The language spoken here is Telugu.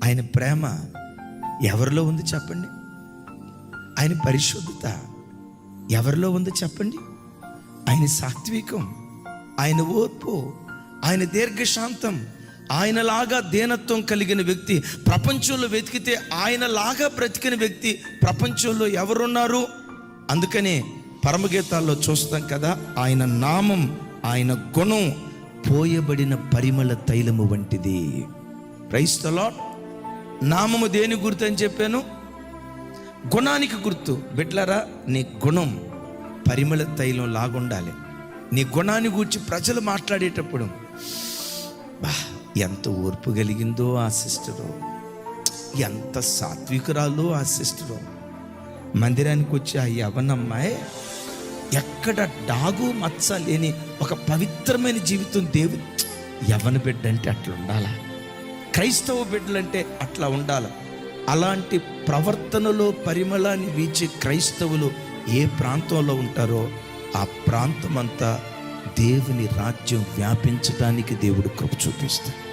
ఆయన ప్రేమ ఎవరిలో ఉంది చెప్పండి? ఆయన పరిశుద్ధత ఎవరిలో ఉంది చెప్పండి? ఆయన సాత్వికం, ఆయన ఓర్పు, ఆయన దీర్ఘశాంతం, ఆయనలాగా దీనత్వం కలిగిన వ్యక్తి ప్రపంచంలో వెతికితే ఆయనలాగా బ్రతికిన వ్యక్తి ప్రపంచంలో ఎవరున్నారు? అందుకనే పరమగీతాల్లో చూస్తాం కదా, ఆయన నామం, ఆయన గుణం పోయబడిన పరిమళ తైలము వంటిది. Praise the Lord. నామము దేని గుర్తు అని చెప్పాను? గుణానికి గుర్తు. బిడ్డలారా, నీ గుణం పరిమళ తైలం లాగుండాలి. నీ గుణాన్ని గూర్చి ప్రజలు మాట్లాడేటప్పుడు, బా ఎంత ఓర్పు కలిగిందో ఆ సిస్టరు, ఎంత సాత్వికురాలో ఆ సిస్టరు. మందిరానికి వచ్చి ఆ యవ్వనమ్మాయి ఎక్కడ డాగు మచ్చ లేని ఒక పవిత్రమైన జీవితం. దేవుడు యవ్వన బిడ్డ అంటే అట్లా ఉండాలా? క్రైస్తవ బిడ్డలంటే అట్లా ఉండాలి. అలాంటి ప్రవర్తనలో పరిమళాన్ని వీచే క్రైస్తవులు ఏ ప్రాంతంలో ఉంటారో ఆ ప్రాంతం అంతా దేవుని రాజ్యం వ్యాపించడానికి దేవుడు కృప చూపిస్తాడు.